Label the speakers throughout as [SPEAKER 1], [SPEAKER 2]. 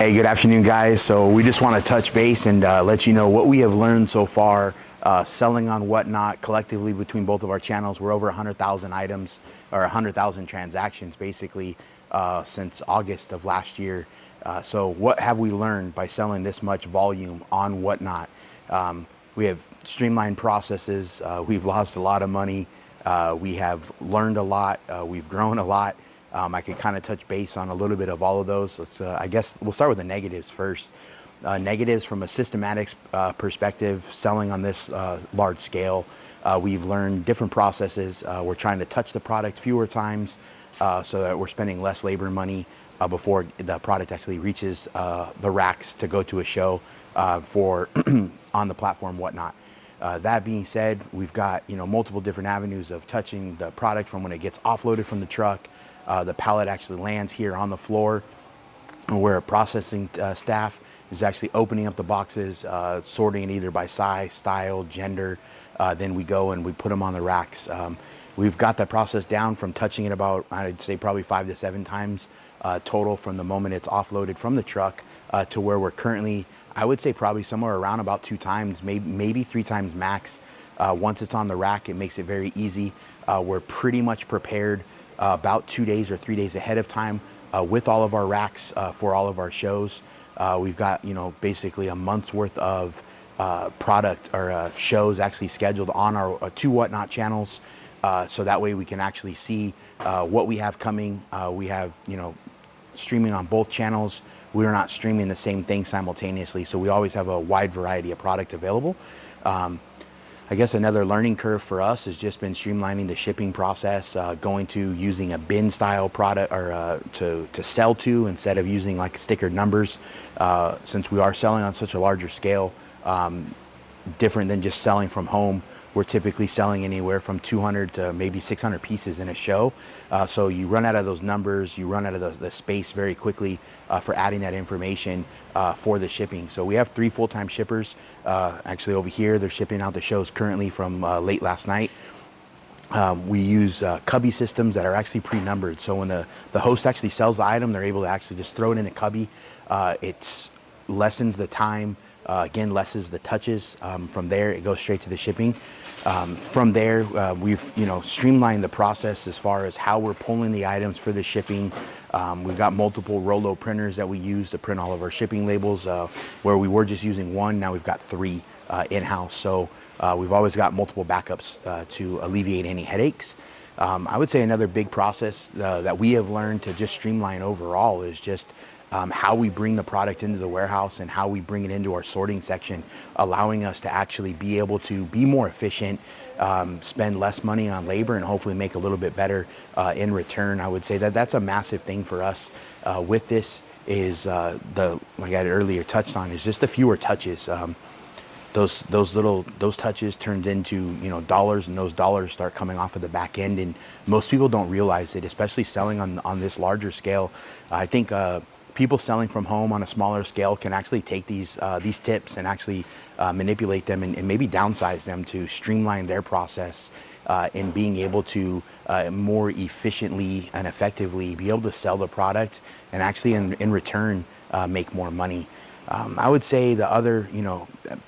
[SPEAKER 1] Hey, good afternoon, guys. So we just want to touch base and let you know what we have learned so far selling on Whatnot collectively between both of our channels. We're over 100,000 items or 100,000 transactions basically since August of last year. So what have we learned by selling this much volume on Whatnot? We have streamlined processes. We've lost a lot of money. We have learned a lot. We've grown a lot. I could kind of touch base on a little bit of all of those. Let's, I guess we'll start with the negatives first. Negatives from a systematics perspective, selling on this large scale. We've learned different processes. We're trying to touch the product fewer times so that we're spending less labor and money before the product actually reaches the racks to go to a show for on the platform Whatnot. That being said, we've got multiple different avenues of touching the product from when it gets offloaded from the truck. The pallet actually lands here on the floor where a processing staff is actually opening up the boxes, sorting it either by size, style, gender. Then we go and we put them on the racks. We've got that process down from touching it about, I'd say probably 5 to 7 times total from the moment it's offloaded from the truck to where we're currently, I would say probably somewhere around about 2 times, maybe 3 times max. Once it's on the rack, it makes it very easy. We're pretty much prepared about 2 days or 3 days ahead of time with all of our racks for all of our shows. We've got basically a month's worth of product or shows actually scheduled on our 2 Whatnot channels, so that way we can actually see what we have coming. We have streaming on both channels. We're not streaming the same thing simultaneously, so we always have a wide variety of product available. I guess another learning curve for us has just been streamlining the shipping process, going to using a bin style product or to sell to instead of using like stickered numbers, since we are selling on such a larger scale, different than just selling from home. We're typically selling anywhere from 200 to maybe 600 pieces in a show. So you run out of those numbers, you run out of the space very quickly for adding that information for the shipping. So we have 3 full-time shippers. Actually over here, they're shipping out the shows currently from late last night. We use cubby systems that are actually pre-numbered. So when the host actually sells the item, they're able to actually just throw it in a cubby. It lessens the time. Again, lessens the touches. From there, it goes straight to the shipping. From there, we've streamlined the process as far as how we're pulling the items for the shipping. We've got multiple Rolo printers that we use to print all of our shipping labels. Where we were just using 1, now we've got 3 in-house. So we've always got multiple backups to alleviate any headaches. I would say another big process that we have learned to just streamline overall is just how we bring the product into the warehouse and how we bring it into our sorting section, allowing us to actually be able to be more efficient, spend less money on labor, and hopefully make a little bit better in return. I would say that that's a massive thing for us with this is like I earlier touched on, is just the fewer touches. Those touches turned into dollars, and those dollars start coming off of the back end, and most people don't realize it, especially selling on this larger scale. I think people selling from home on a smaller scale can actually take these tips and actually manipulate them and maybe downsize them to streamline their process in being able to more efficiently and effectively be able to sell the product and actually in return make more money. I would say the other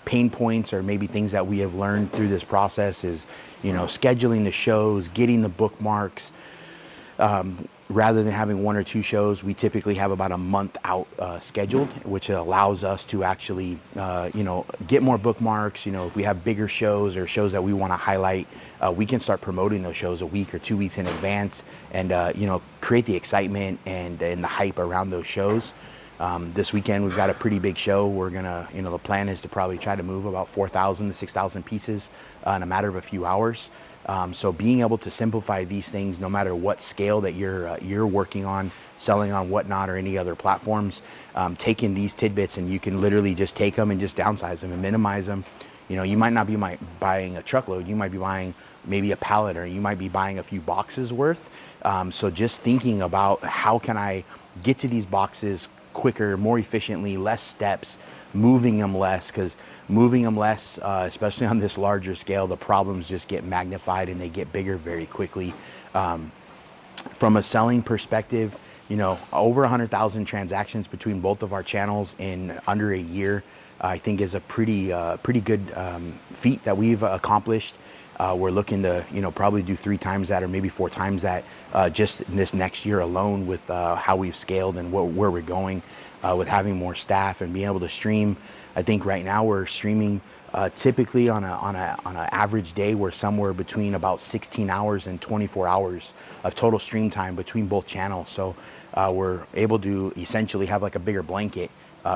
[SPEAKER 1] pain points or maybe things that we have learned through this process is scheduling the shows, getting the bookmarks. Rather than having 1 or 2 shows, we typically have about a month out scheduled, which allows us to actually, get more bookmarks. If we have bigger shows or shows that we want to highlight, we can start promoting those shows a week or 2 weeks in advance and, create the excitement and the hype around those shows. This weekend, we've got a pretty big show. We're gonna, the plan is to probably try to move about 4,000 to 6,000 pieces in a matter of a few hours. So being able to simplify these things, no matter what scale that you're working on, selling on Whatnot or any other platforms, taking these tidbits and you can literally just take them and just downsize them and minimize them. You might not be buying a truckload. You might be buying maybe a pallet, or you might be buying a few boxes worth. So just thinking about how can I get to these boxes quicker, more efficiently, less steps, moving them less, because moving them less, especially on this larger scale, the problems just get magnified and they get bigger very quickly. From a selling perspective, over 100,000 transactions between both of our channels in under a year, I think is a pretty good feat that we've accomplished. We're looking to, probably do 3 times that or maybe 4 times that just in this next year alone with how we've scaled and where we're going with having more staff and being able to stream. I think right now we're streaming typically on an average day, we're somewhere between about 16 hours and 24 hours of total stream time between both channels. So we're able to essentially have like a bigger blanket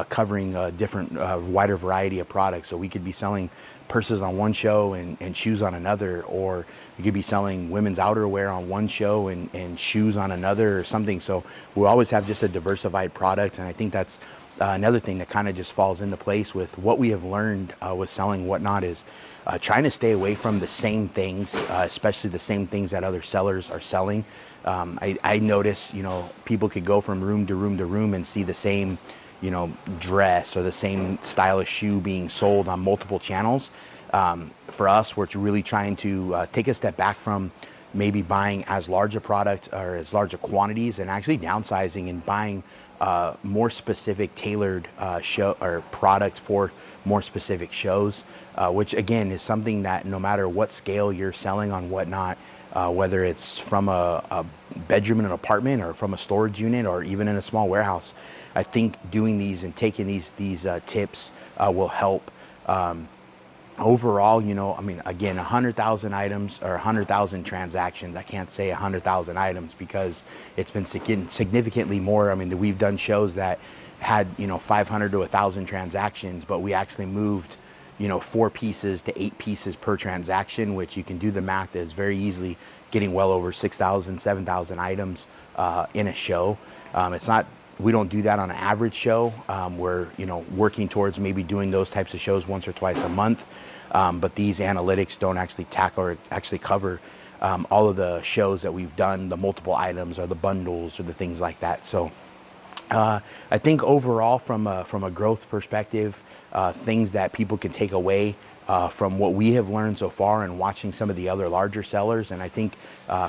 [SPEAKER 1] covering a different, wider variety of products. So we could be selling purses on one show and shoes on another, or we could be selling women's outerwear on one show and shoes on another or something. So we always have just a diversified product. And I think that's another thing that kind of just falls into place with what we have learned with selling Whatnot is trying to stay away from the same things, especially the same things that other sellers are selling. I notice, people could go from room to room to room and see the same dress or the same stylish shoe being sold on multiple channels. For us, we're really trying to take a step back from maybe buying as large a product or as large a quantities and actually downsizing and buying more specific tailored show or product for more specific shows, which again is something that no matter what scale you're selling on Whatnot, whether it's from a bedroom in an apartment or from a storage unit or even in a small warehouse, I think doing these and taking these tips will help. Overall, again, 100,000 items or 100,000 transactions. I can't say 100,000 items because it's been significantly more. We've done shows that had 500 to 1,000 transactions, but we actually moved 4 pieces to 8 pieces per transaction, which you can do the math is very easily getting well over 6,000, 7,000 items in a show. We don't do that on an average show. We're working towards maybe doing those types of shows once or twice a month. But these analytics don't actually tackle or actually cover all of the shows that we've done, the multiple items or the bundles or the things like that. So I think overall from a growth perspective, things that people can take away from what we have learned so far and watching some of the other larger sellers. And I think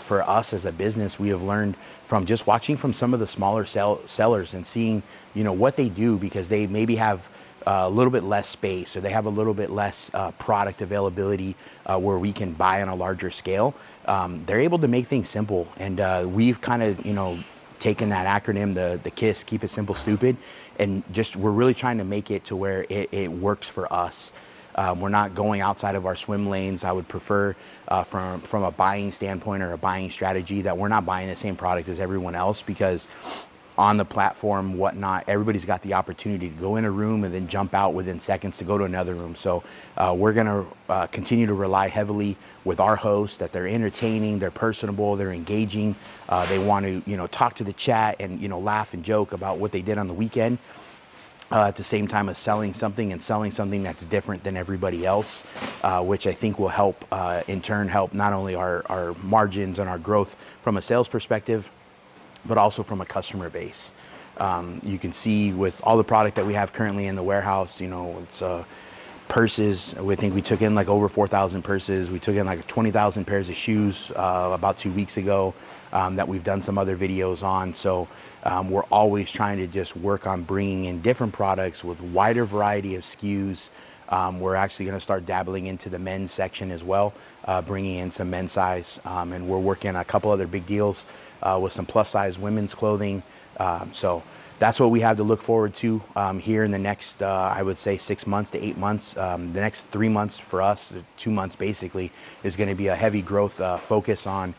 [SPEAKER 1] for us as a business, we have learned from just watching from some of the smaller sellers and seeing, what they do, because they maybe have a little bit less space or they have a little bit less product availability where we can buy on a larger scale. They're able to make things simple. And we've kind of, taken that acronym, the KISS, keep it simple, stupid. And just, we're really trying to make it to where it works for us. We're not going outside of our swim lanes. I would prefer from a buying standpoint or a buying strategy that we're not buying the same product as everyone else, because on the platform, Whatnot, everybody's got the opportunity to go in a room and then jump out within seconds to go to another room. So we're going to continue to rely heavily with our hosts that they're entertaining, they're personable, they're engaging. They want to, talk to the chat and, laugh and joke about what they did on the weekend. At the same time as selling something that's different than everybody else, which I think will help, in turn, help not only our margins and our growth from a sales perspective, but also from a customer base. You can see with all the product that we have currently in the warehouse, it's purses. I think we took in like over 4,000 purses. We took in like 20,000 pairs of shoes about 2 weeks ago that we've done some other videos on. So we're always trying to just work on bringing in different products with wider variety of SKUs. We're actually going to start dabbling into the men's section as well, bringing in some men's size. And we're working on a couple other big deals with some plus size women's clothing. So that's what we have to look forward to here in the next, I would say 6 months to 8 months. The next 3 months for us, 2 months basically, is going to be a heavy growth focus on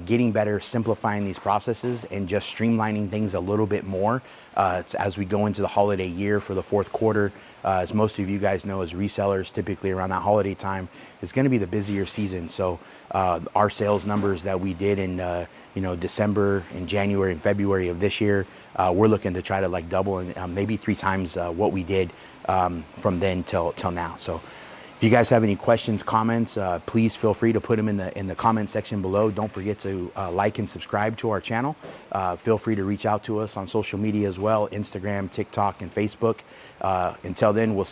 [SPEAKER 1] getting better, simplifying these processes, and just streamlining things a little bit more as we go into the holiday year for the fourth quarter. As most of you guys know, as resellers, typically around that holiday time, it's going to be the busier season. So our sales numbers that we did in December and January and February of this year, we're looking to try to like double and maybe 3 times what we did from then till now. So if you guys have any questions, comments, please feel free to put them in the comment section below. Don't forget to like and subscribe to our channel. Feel free to reach out to us on social media as well, Instagram, TikTok, and Facebook. Until then, we'll